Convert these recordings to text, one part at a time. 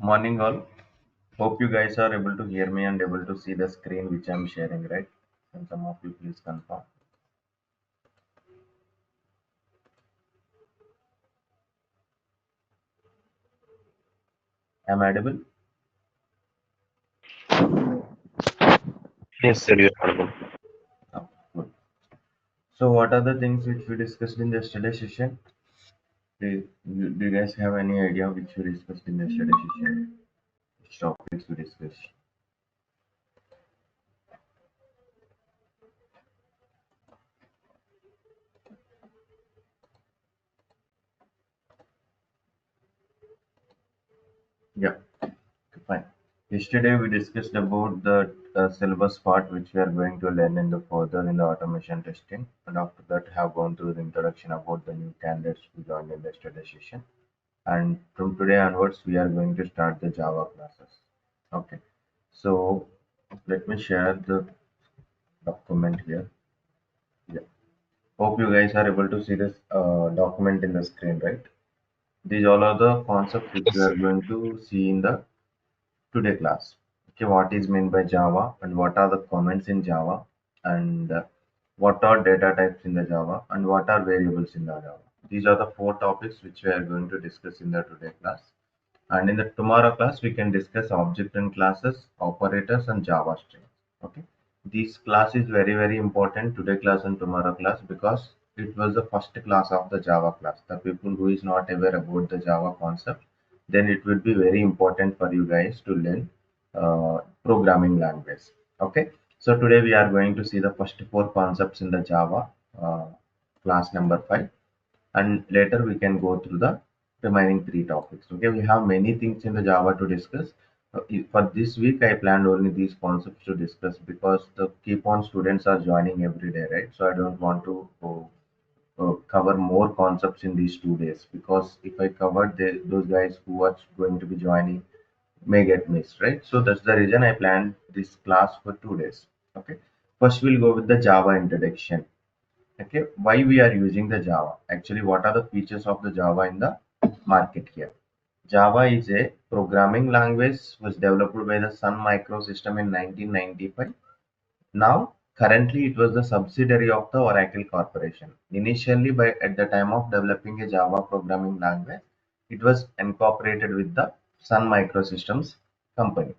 Morning all. Hope you guys are able to hear me and able to see the screen which I'm sharing, right? And some of you please confirm. Am I audible? Yes, sir, you're audible. Oh, good. So what are the things which we discussed in yesterday's session? Do you guys have any idea which we discussed in yesterday's session? Which topics we discussed? Yeah, fine. Yesterday we discussed about the syllabus part which we are going to learn in the further in the automation testing, and after that have gone through the introduction about the new candidates who joined in yesterday's session. And from today onwards we are going to start the Java classes. Okay, so let me share the document here. Yeah, hope you guys are able to see this document in the screen, right? These all are the concepts which we Yes, are sir. going to see in the today class. Okay, what is meant by Java and what are the comments in Java, and what are data types in the Java, and what are variables in the Java. These are the four topics which we are going to discuss in the today class. And in the tomorrow class, we can discuss object and classes, operators, and Java strings. Okay. This class is very, very important today class and tomorrow class because it was the first class of the Java class. The people who is not aware about the Java concept, then it will be very important for you guys to learn programming language. Okay. So today we are going to see the first four concepts in the Java uh, class number 5, and later we can go through the remaining three topics. Okay, we have many things in the Java to discuss. For this week, I planned only these concepts to discuss because the keep on students are joining every day, right? So I don't want to cover more concepts in these 2 days because if I covered those guys who are going to be joining may get missed, right? So that's the reason I planned this class for 2 days. Okay, first we'll go with the Java introduction. Okay, why we are using the Java? Actually, what are the features of the Java in the market here? Java is a programming language was developed by the Sun Microsystem in 1995. Now, currently, it was the subsidiary of the Oracle Corporation. Initially, by at the time of developing a Java programming language, it was incorporated with the Sun Microsystems company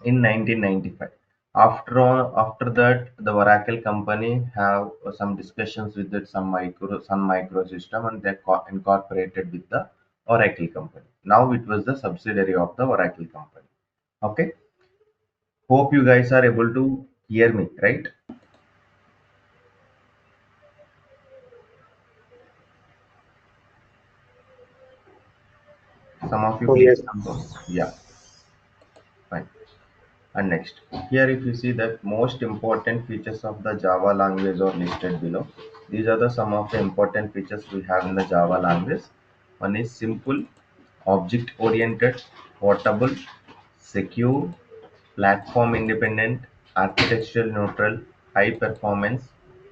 in 1995. After that, the Oracle company have some discussions with the Sun Microsystem, and they incorporated with the Oracle company. Now it was the subsidiary of the Oracle company. Okay, hope you guys are able to hear me, right? Some of you Oh, please yes. confirm. Yeah, fine. And next, here if you see that most important features of the Java language are listed below. These are the some of the important features we have in the Java language. One is simple, object-oriented, portable, secure, platform independent, architectural neutral, high performance,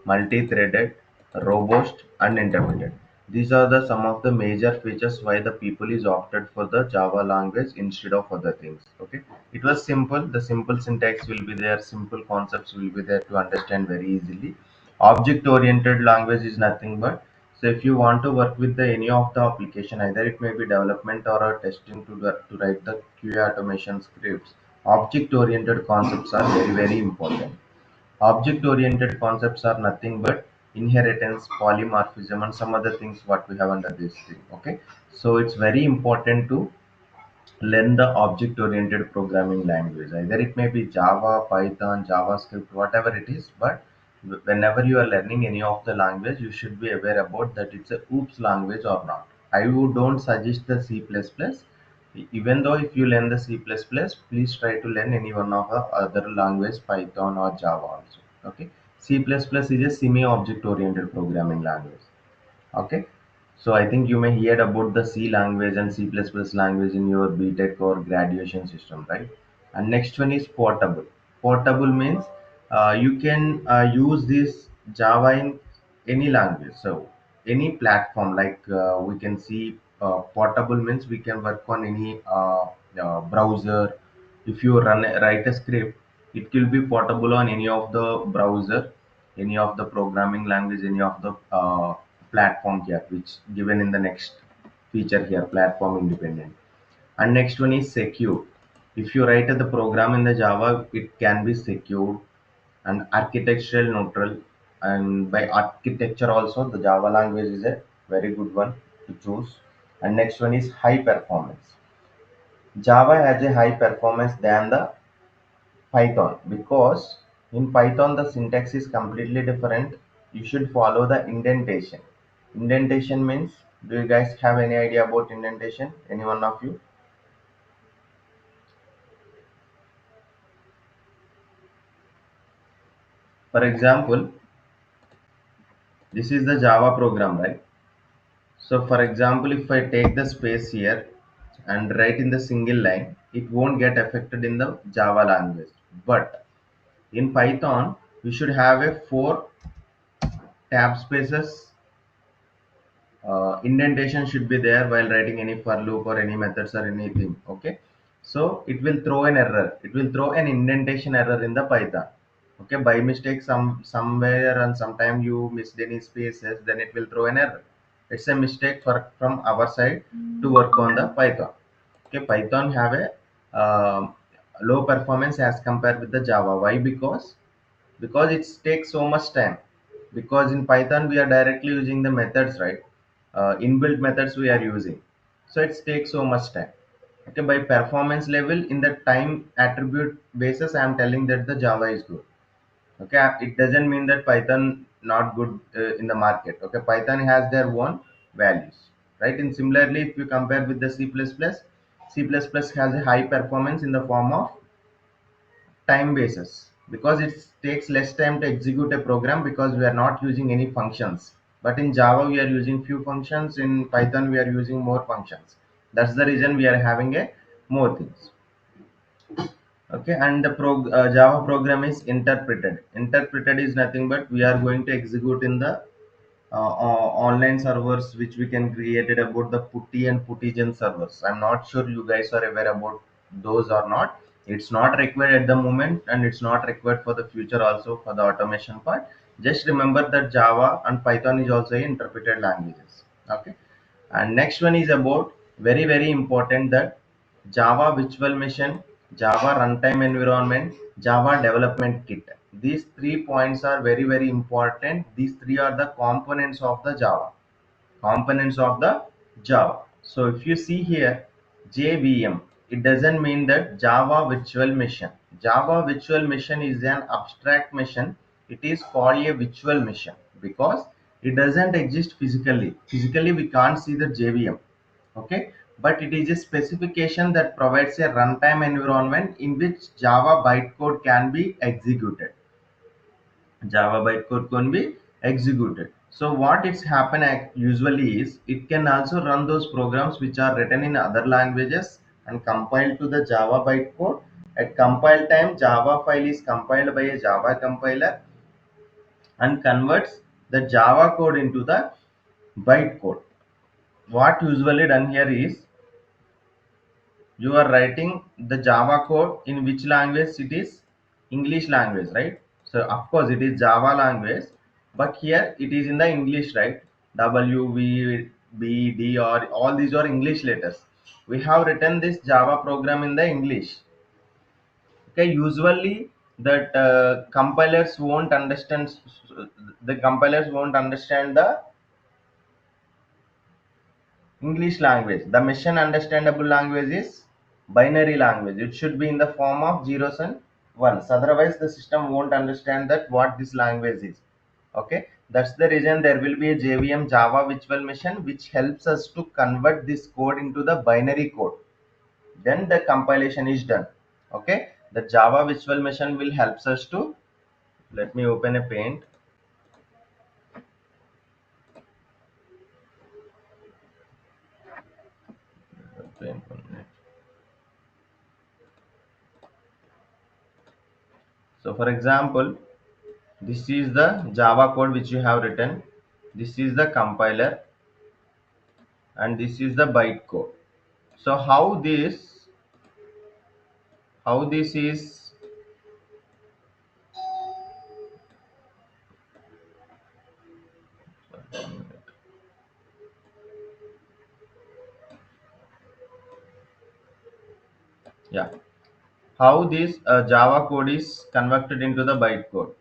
multi-threaded, robust, and intermittent. These are the some of the major features why the people is opted for the Java language instead of other things. Okay, it was simple. The simple syntax will be there. Simple concepts will be there to understand very easily. Object-oriented language is nothing but, so if you want to work with the any of the application, either it may be development or a testing to write the QA automation scripts. Object-oriented concepts are very, very important. Object-oriented concepts are nothing but inheritance, polymorphism, and some other things what we have under this thing. Okay, so it's very important to learn the object-oriented programming language. Either it may be Java, Python, JavaScript, whatever it is, but whenever you are learning any of the language, you should be aware about that it's a OOPS language or not. I would don't suggest the C++. Even though if you learn the C++, please try to learn any one of the other language, Python or Java also. Okay, C++ is a semi-object oriented programming language. Okay, so I think you may hear about the C language and C++ language in your BTech or graduation system, right? And next one is portable. Portable means you can use this Java in any language. So any platform like we can see. Portable means we can work on any browser. If you write a script, it will be portable on any of the browser, any of the programming language, any of the platform here, which given in the next feature here, platform independent. And next one is secure. If you write the program in the Java, it can be secured and architectural neutral. And by architecture also, the Java language is a very good one to choose. And next one is high performance. Java has a high performance than the Python because in Python the syntax is completely different. You should follow the indentation. Indentation means, do you guys have any idea about indentation? Any one of you? For example, this is the Java program, right? So for example, if I take the space here and write in the single line, it won't get affected in the Java language. But in Python, we should have a four tab spaces. Indentation should be there while writing any for loop or any methods or anything. Okay, so it will throw an error. It will throw an indentation error in the Python. Okay, by mistake somewhere and sometime you missed any spaces, then it will throw an error. It's a mistake from our side to work on the Python. Okay, Python have a low performance as compared with the Java. Why? Because it takes so much time. Because in Python we are directly using the methods, right? Inbuilt methods we are using, so it takes so much time. Okay, by performance level in the time attribute basis, I am telling that the Java is good. Okay, it doesn't mean that Python not good in the market. Okay, Python has their own values, right? And similarly, if you compare with the C++ has a high performance in the form of time basis because it takes less time to execute a program because we are not using any functions. But in Java we are using few functions, in Python we are using more functions. That's the reason we are having a more things. Okay, and the Java program is interpreted is nothing but we are going to execute in the online servers which we can create it about the putty and puttygen servers. I'm not sure you guys are aware about those or not. It's not required at the moment and it's not required for the future also for the automation part. Just remember that Java and Python is also interpreted languages. Okay, and next one is about very important, that Java virtual machine, Java runtime environment, Java development kit. These 3 points are very important. These three are the components of the Java. So if you see here JVM, it doesn't mean that Java virtual machine. Java virtual machine is an abstract machine. It is called a virtual machine because it doesn't exist physically. Physically, we can't see the JVM. Okay, but it is a specification that provides a runtime environment in which Java bytecode can be executed. Java bytecode can be executed. So what it's happen usually is it can also run those programs which are written in other languages and compiled to the Java bytecode. At compile time, Java file is compiled by a Java compiler and converts the Java code into the bytecode. What usually done here is you are writing the Java code in which language? It is English language, right? So of course it is Java language, but here it is in the English, right? W, V, B, D, or all these are English letters. We have written this Java program in the English. Okay, usually that compilers won't understand the English language. The machine understandable language is binary language. It should be in the form of zeros and ones. Otherwise, the system won't understand that what this language is. Okay, that's the reason there will be a JVM, Java Virtual Machine, which helps us to convert this code into the binary code. Then the compilation is done. Okay, the Java Virtual Machine will helps us to. Let me open a paint. Paint 1 minute. So, for example, this is the Java code which you have written. This is the compiler, and this is the bytecode. So how this is, yeah, how this Java code is converted into the bytecode.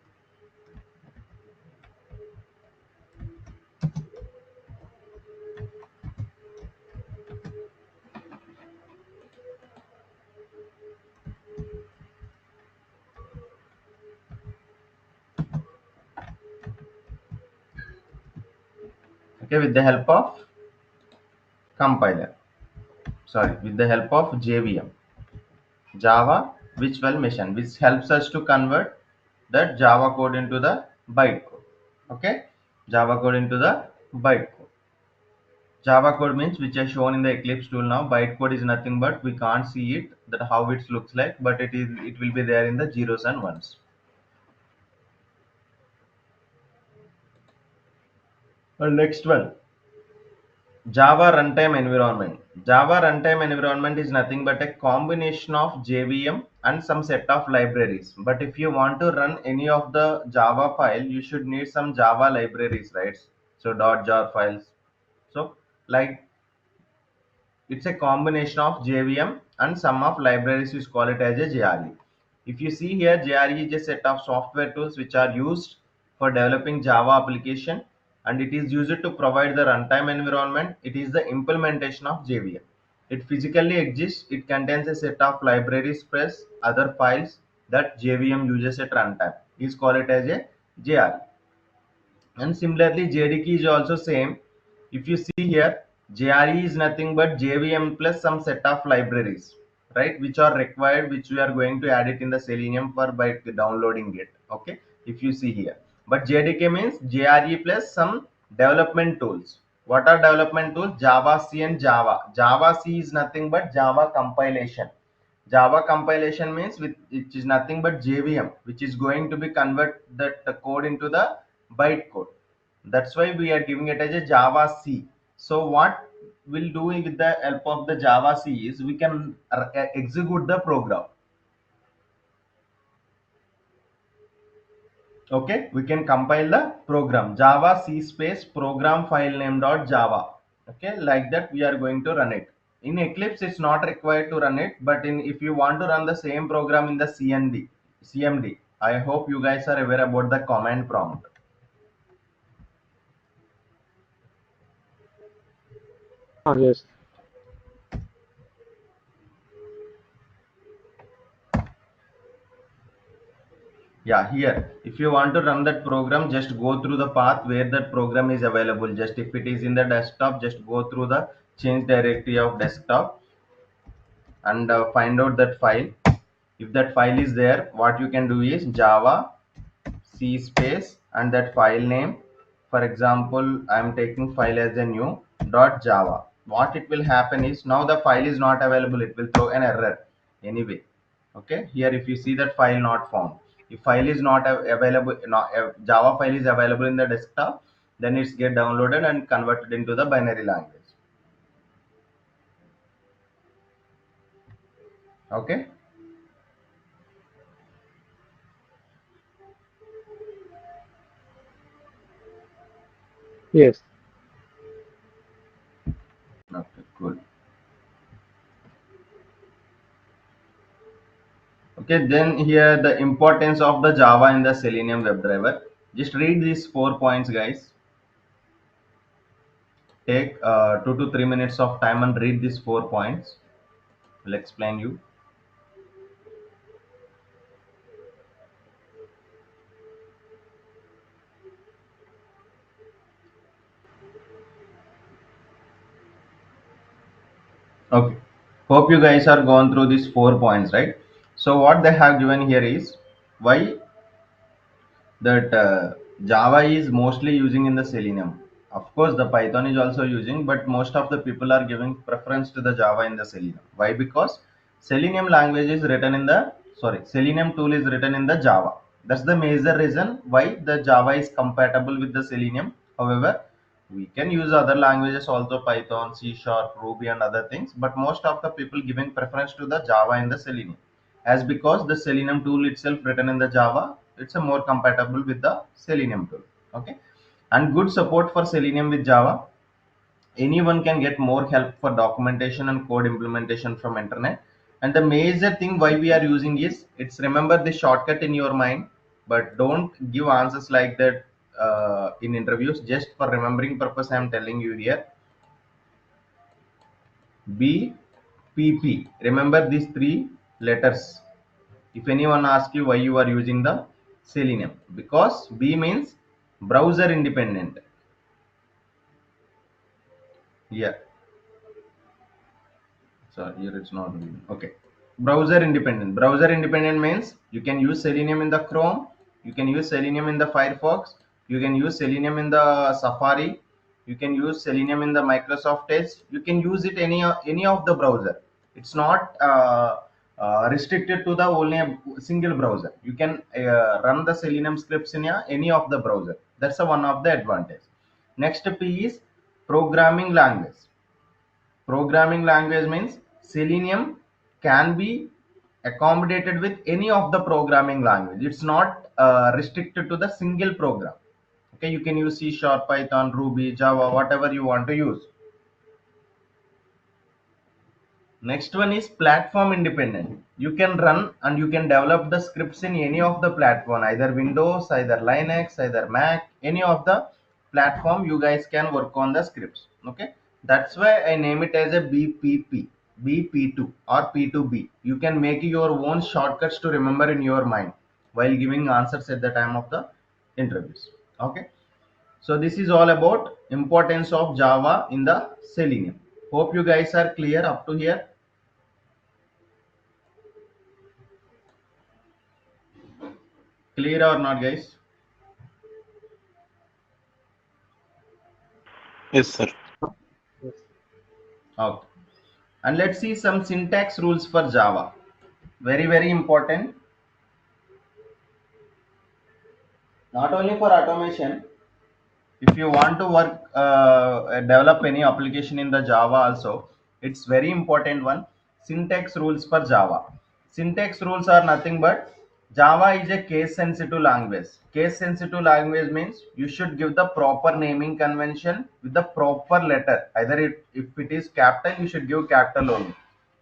Okay, with the help of compiler, sorry, with the help of JVM, Java Virtual Machine, which helps us to convert that Java code into the bytecode. Okay, Java code into the bytecode. Java code means which are shown in the Eclipse tool now. Bytecode is nothing but we can't see it, that how it looks like, but it will be there in the zeros and ones. And next one, Java runtime environment. Java runtime environment is nothing but a combination of JVM and some set of libraries. But if you want to run any of the Java file, you should need some Java libraries, right? So .jar files. So like it's a combination of JVM and some of libraries which call it as a JRE. If you see here, JRE is a set of software tools which are used for developing Java application, and it is used to provide the runtime environment. It is the implementation of JVM. It physically exists. It contains a set of libraries plus other files that JVM uses at runtime. Is called it as a JRE. And similarly, JDK is also same. If you see here, JRE is nothing but JVM plus some set of libraries, right, which are required, which we are going to add it in the Selenium for by downloading it. Okay, if you see here, but JDK means JRE plus some development tools. What are development tools? Java C and Java C is nothing but Java compilation. Java compilation means which is nothing but JVM, which is going to be convert that the code into the bytecode. That's why we are giving it as a Java C. So what we'll do with the help of the Java C is we can execute the program. Okay, we can compile the program Java C space program file name dot Java. Okay, like that we are going to run it. In Eclipse, it's not required to run it, but in if you want to run the same program in the CMD, I hope you guys are aware about the command prompt. Yes. Yeah, here if you want to run that program, just go through the path where that program is available. Just if it is in the desktop, just go through the change directory of desktop and find out that file. If that file is there, what you can do is Java C space and that file name. For example, I am taking file as a new .java. What it will happen is now the file is not available, it will throw an error anyway. Okay, here if you see that file not found, if file is not available, not, Java file is available in the desktop, then it's get downloaded and converted into the binary language. Okay, Yes. okay, cool. Okay, then here the importance of the Java in the Selenium WebDriver. Just read these 4 points, guys. Take 2 to 3 minutes of time and read these 4 points. I'll explain you. Okay. Hope you guys are gone through these 4 points, right? So what they have given here is why that Java is mostly using in the Selenium. Of course, the Python is also using, but most of the people are giving preference to the Java in the Selenium. Why? Because Selenium language is written in the Selenium tool is written in the Java. That's the major reason why the Java is compatible with the Selenium. However, We can use other languages also, Python, C sharp, Ruby, and other things, but most of the people giving preference to the Java and the Selenium, as because the Selenium tool itself written in the Java, it's a more compatible with the Selenium tool. Okay, and good support for Selenium with Java. Anyone can get more help for documentation and code implementation from internet. And the major thing why we are using is, it's remember the shortcut in your mind, but don't give answers like that in interviews. Just for remembering purpose, I am telling you here. BPP, remember these three letters. If anyone asks you why you are using the Selenium, because B means browser independent. Yeah, so here it's not reading. Okay. Browser independent. Browser independent means you can use Selenium in the Chrome, you can use Selenium in the Firefox, you can use Selenium in the Safari, you can use Selenium in the Microsoft Edge, you can use it any of the browser. It's not restricted to the only a single browser. You can run the Selenium scripts in any of the browser. That's one of the advantage. Next P is programming language. Programming language means Selenium can be accommodated with any of the programming language. It's not restricted to the single program. Okay, you can use C sharp, Python, Ruby, Java, whatever you want to use. Next one is platform independent. You can run and you can develop the scripts in any of the platform, either Windows, either Linux, either Mac, any of the platform you guys can work on the scripts. Okay, that's why I name it as a BPP, BP2 or P2B. You can make your own shortcuts to remember in your mind while giving answers at the time of the interviews. Okay, so this is all about importance of Java in the Selenium. Hope you guys are clear up to here. Clear or not, guys? Yes, sir. Yes. Okay. And let's see some syntax rules for Java. Very, very important. Not only for automation, if you want to work, develop any application in the Java also, it's very important one. Syntax rules for Java. Syntax rules are nothing but, Java is a case sensitive language. Case sensitive language means you should give the proper naming convention with the proper letter. Either if it is capital, you should give capital only.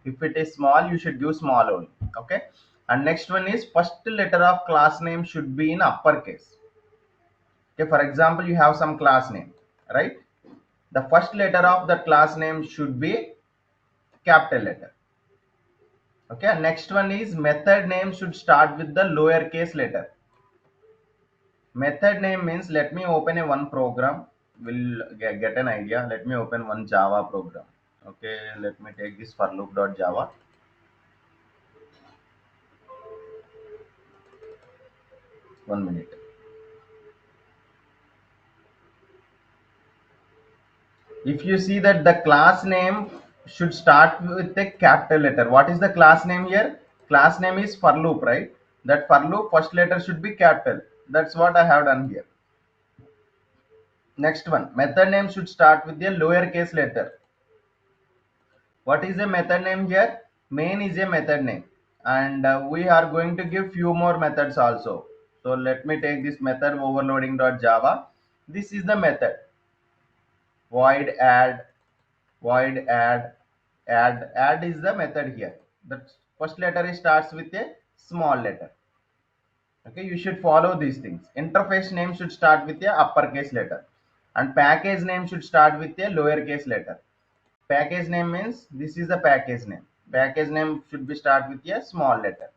If it is small, you should give small only. Okay. And next one is, first letter of class name should be in uppercase. Okay, for example, you have some class name, right? The first letter of the class name should be capital letter. Okay, next one is, method name should start with the lowercase letter. Method name means, let me open a one program, we'll get an idea. Let me open one Java program. Okay, let me take this for loop.java. One minute. If you see that the class name should start with a capital letter, what is the class name here? Class name is for loop, right? That for loop first letter should be capital. That's what I have done here. Next one, method name should start with a lowercase letter. What is a method name here? Main is a method name, and we are going to give few more methods also. So let me take this method overloading.java. This is the method. Void add, void add is the method here. The first letter starts with a small letter. Okay, you should follow these things. Interface name should start with a uppercase letter, and package name should start with a lowercase letter. Package name means this is the package name. Package name should be start with a small letter,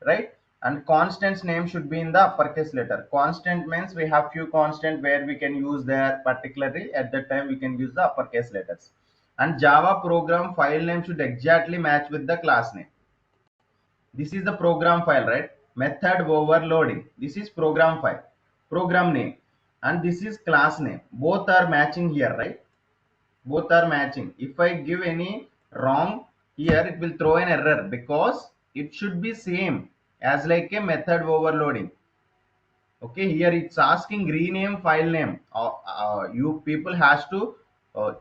right? And constant's name should be in the uppercase letter. Constant means we have few constant where we can use there, particularly at that time we can use the uppercase letters. And Java program file name should exactly match with the class name. This is the program file, right? Method overloading, this is program file, program name, and this is class name. Both are matching here, right? Both are matching. If I give any wrong here, it will throw an error, because it should be same as like a method overloading. Okay, here it's asking rename file name. You people has to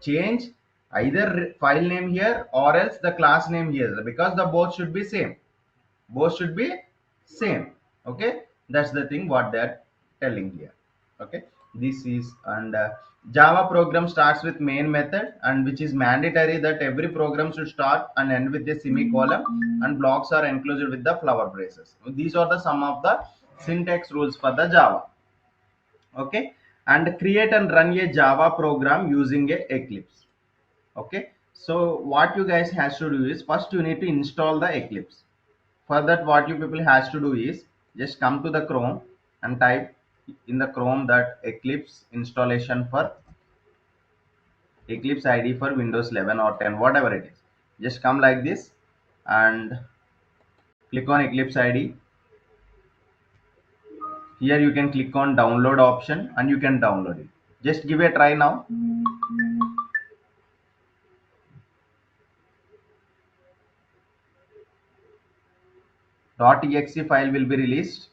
change either file name here or else the class name here, because the both should be same. Both should be same. Okay, that's the thing what they're telling here. Okay, this is, and Java program starts with main method, and which is mandatory that every program should start and end with a semicolon, and blocks are enclosed with the flower braces. These are the some of the syntax rules for the Java. Okay, and create and run a Java program using a Eclipse. Okay, so what you guys has to do is, first you need to install the Eclipse. For that, what you people has to do is just come to the Chrome and type in the Chrome that Eclipse installation for Eclipse ID for Windows 11 or 10, whatever it is. Just come like this and click on Eclipse ID. Here you can click on download option and you can download it. Just give a try now. .exe file will be released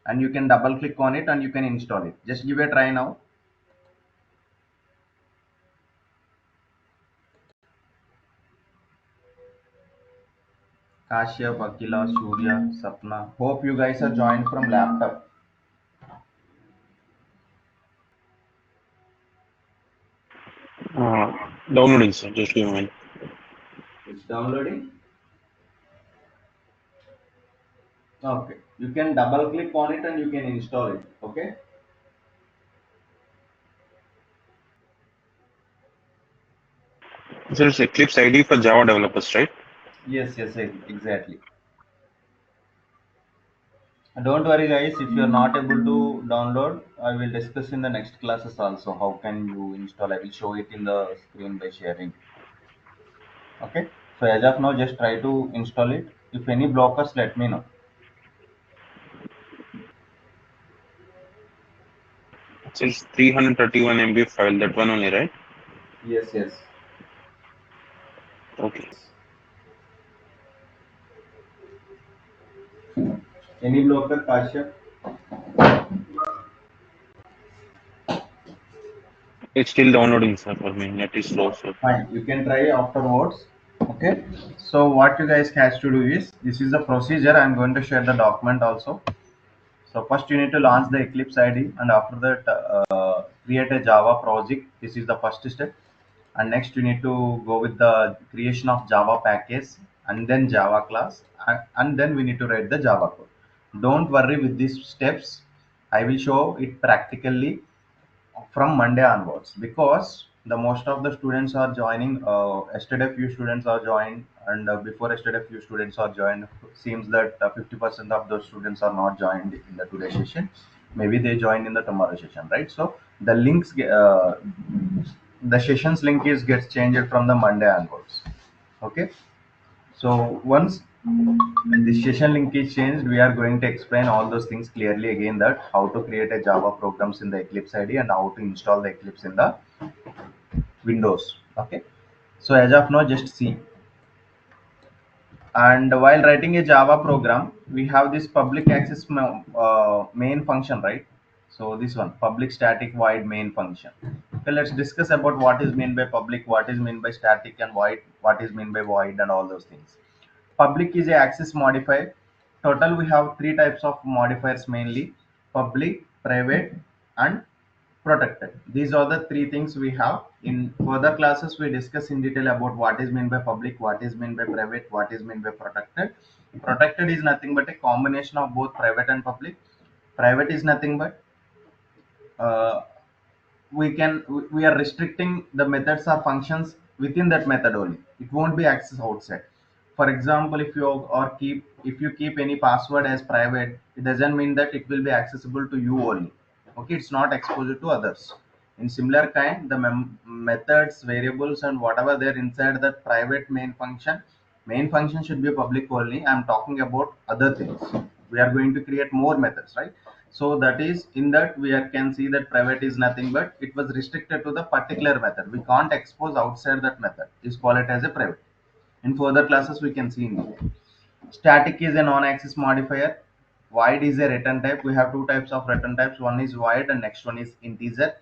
and you can double click on it and you can install it. Just give a try now. Kashyap, Akila, Surya, Sapna. Hope you guys are joined from laptop. Uh, Downloading, sir. Just give me a minute. It's downloading. Okay. You can double click on it and you can install it. Okay. Sir, it's Eclipse ID for Java developers, right? Yes, exactly. Don't worry, guys. If you are not able to download, I will discuss in the next classes also. How can you install? I will show it in the screen by sharing. Okay. So as of now, just try to install it. If any blockers, let me know. It's 331 MB file, that one only, right? Yes. Okay. Any blocker, Kashyap? It's still downloading, sir, for me. Net is slow, so. Fine, you can try afterwards. Okay, so what you guys has to do is, this is the procedure. I'm going to share the document also. So first you need to launch the Eclipse ID, and after that create a Java project. This is the first step. And next you need to go with the creation of Java package, and then Java class, and then we need to write the Java code. Don't worry with these steps. I will show it practically from Monday onwards, because the most of the students are joining. Yesterday few students are joined, and before yesterday few students are joined. Seems that 50% of those students are not joined in the today session. Maybe they join in the tomorrow session, right? So the the sessions link is gets changed from the Monday onwards. Okay. So once the session link is changed, we are going to explain all those things clearly again, that how to create a Java programs in the Eclipse ID and how to install the Eclipse in the Windows. Okay. So as of now, just see. And while writing a Java program, we have this public access main function, right? So this one, public static void main function. Okay, let's discuss about what is meant by public, what is meant by static, and void, what is meant by void, and all those things. Public is a access modifier. Total we have three types of modifiers mainly: public, private, and protected. These are the three things we have. In further classes, we discuss in detail about what is meant by public, what is meant by private, what is meant by protected. Protected is nothing but a combination of both private and public. Private is nothing but uh, we are restricting the methods or functions within that method only. It won't be accessed outside. For example, if you keep any password as private, it doesn't mean that it will be accessible to you only. Okay, it's not exposed to others. In similar kind, the methods, variables, and whatever they're inside that private main function should be public only. I'm talking about other things. We are going to create more methods, right? So that is, in that we can see that private is nothing but it was restricted to the particular method. We can't expose outside that method. Is call it as a private. In further classes we can see in detail. Static is a non-access modifier. Void is a return type. We have two types of return types. One is void and next one is integer.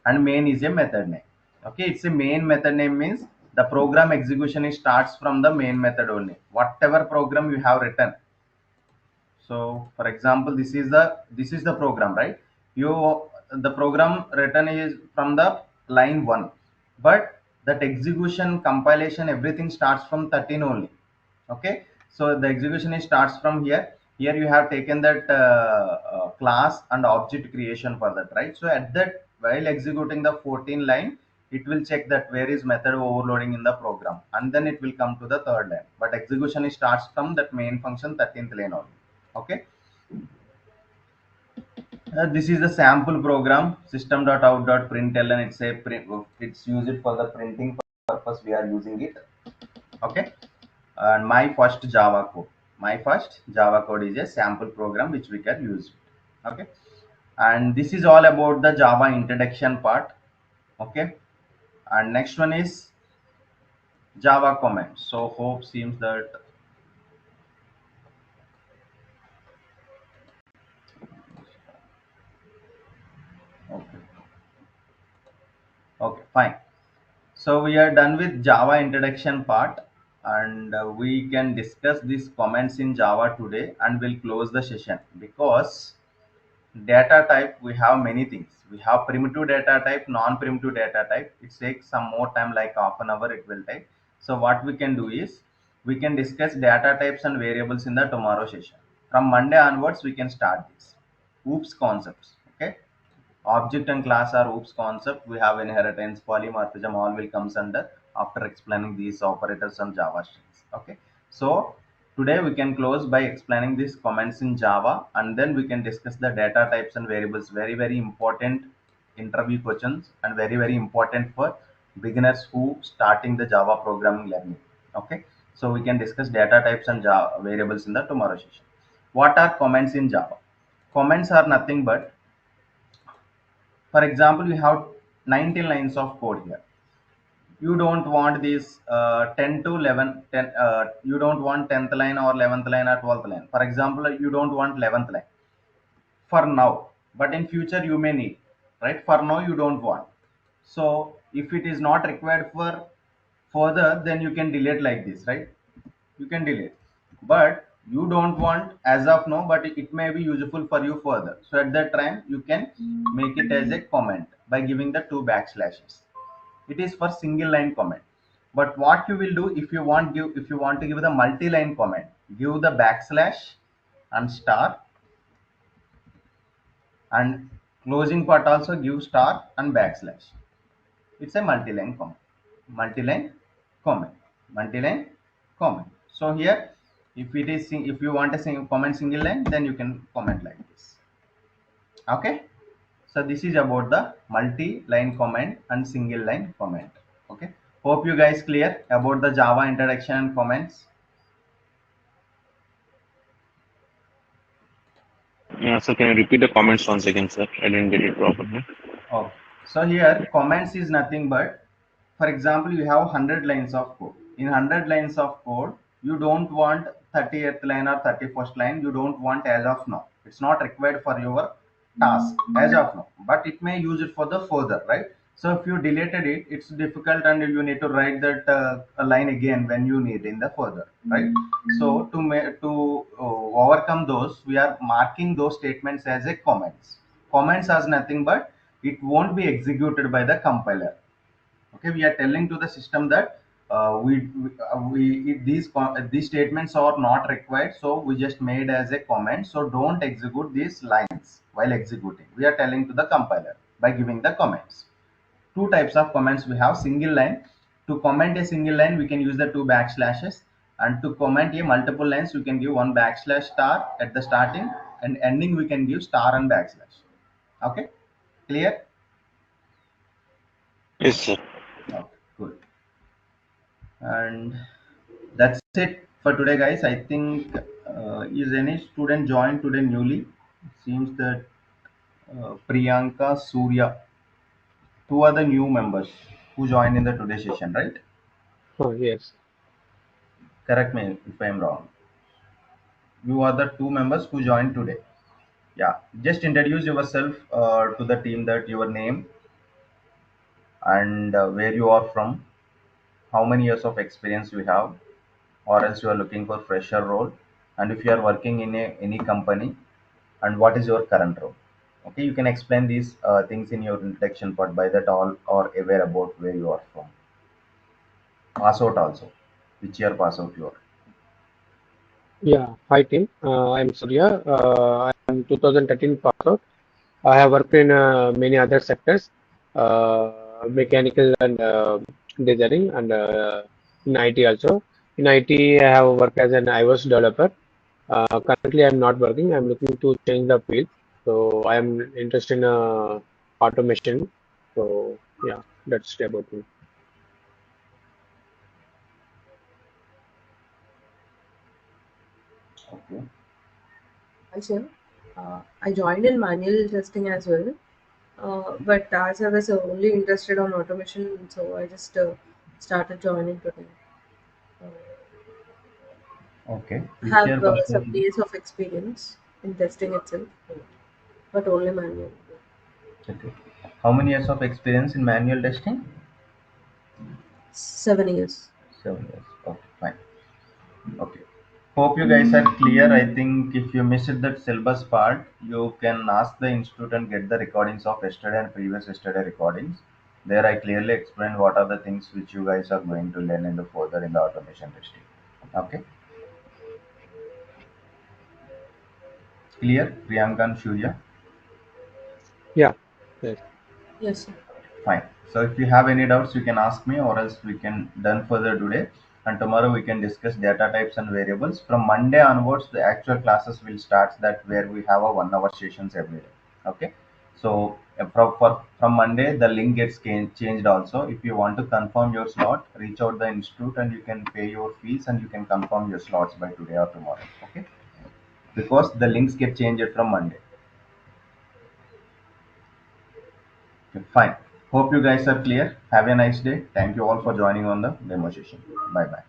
And main is a method name. Okay, it's a main method name means the program execution is starts from the main method only. Whatever program you have written, so for example, this is the program, right? You the program written is from the line 1, but that execution, compilation, everything starts from 13 only. Okay, so the execution is starts from here. Here you have taken that class and object creation for that, right? So at that, while executing the 14 line, it will check that where is method overloading in the program, and then it will come to the third line, but execution is starts from that main function 13th line only. Okay, this is the sample program system.out.println. It's a print, it's used for the printing purpose we are using it. Okay, and my first java code is a sample program which we can use. Okay, and this is all about the java introduction part. Okay, and next one is java comments. So hope seems that okay. Okay, fine. So we are done with Java introduction part, and we can discuss these comments in Java today, and we'll close the session because data type we have many things. We have primitive data type, non-primitive data type. It takes some more time, like half an hour it will take. So what we can do is we can discuss data types and variables in the tomorrow session. From Monday onwards, we can start this. Oops concepts. Okay, object and class are OOPS concept. We have inheritance, polymorphism, all will comes under after explaining these operators on Java strings. Okay. So today we can close by explaining these comments in Java, and then we can discuss the data types and variables. Very, very important interview questions and very, very important for beginners who starting the Java programming learning. Okay. So we can discuss data types and Java variables in the tomorrow session. What are comments in Java? Comments are nothing but, for example, you have 19 lines of code here. You don't want this 10 to 11, 10, you don't want 10th line or 11th line or 12th line. For example, you don't want 11th line for now, but in future you may need, right? For now, you don't want. So if it is not required for further, then you can delete like this, right? You can delete, but you don't want as of now, but it may be useful for you further. So at that time you can make it as a comment by giving the two backslashes. It is for single line comment. But what you will do, if you want to give the multi-line comment, give the backslash and star, and closing part also give star and backslash. It's a multi-line comment. Multi-line comment. Multi-line comment. So here, if you want a comment single line, then you can comment like this. Okay. So this is about the multi-line comment and single line comment. Okay. Hope you guys clear about the Java introduction and comments. Yeah, so can you repeat the comments once again, sir? I didn't get it properly. Okay. So here comments is nothing but, for example, you have 100 lines of code. In 100 lines of code, you don't want 30th line or 31st line. You don't want as of now. It's not required for your task as of now, but it may use it for the further, right? So if you deleted it, it's difficult and you need to write that a line again when you need in the further, right? So to overcome those, we are marking those statements as a comments. Comments as nothing but it won't be executed by the compiler. Okay, we are telling to the system that these statements are not required, so we just made as a comment, so don't execute these lines while executing. We are telling to the compiler by giving the comments. Two types of comments we have: single line. To comment a single line, we can use the two backslashes, and to comment a multiple lines, we can give one backslash star at the starting, and ending we can give star and backslash. Okay, clear? Yes, sir. Okay, good. And that's it for today, guys. I think is any student joined today newly? Seems that Priyanka, Surya, two are the new members who joined in the today session, right? Oh, yes. Correct me if I'm wrong. You are the two members who joined today. Yeah, just introduce yourself to the team, that your name and where you are from, how many years of experience you have, or else you are looking for fresher role, and if you are working in any company, and what is your current role. Okay, you can explain these things in your introduction part. By that, all are aware about where you are from. Pass out also, which year pass out you are. Yeah, hi team. I'm Surya. I'm 2013 pass out. I have worked in many other sectors, mechanical and designing, and in IT also. In IT, I have worked as an iOS developer. Currently, I'm not working. I'm looking to change the field. So I am interested in automation. So yeah, that's it about me. Okay. Also, I joined in manual testing as well. But as I was only interested on automation, so I just started joining today. Uh, Okay, I which year have pass out some you? years of experience in testing itself, but only manual. Okay, how many years of experience in manual testing? 7 years. 7 years. Okay, fine. Okay. Hope you guys are clear. I think if you missed that syllabus part, you can ask the institute and get the recordings of yesterday and previous yesterday recordings. There I clearly explained what are the things which you guys are going to learn in the further in the automation testing. Okay. Clear? Priyanka and Shurya? Yeah. Yes. Yes, sir. Fine. So if you have any doubts, you can ask me, or else we can done further today. And tomorrow we can discuss data types and variables. From Monday onwards, the actual classes will start, that where we have a 1 hour sessions every day. Okay. So from Monday, the link gets changed also. If you want to confirm your slot, reach out the institute and you can pay your fees and you can confirm your slots by today or tomorrow. Okay. Because the links get changed from Monday. Okay, fine. Hope you guys are clear. Have a nice day. Thank you all for joining on the demo session. Bye bye.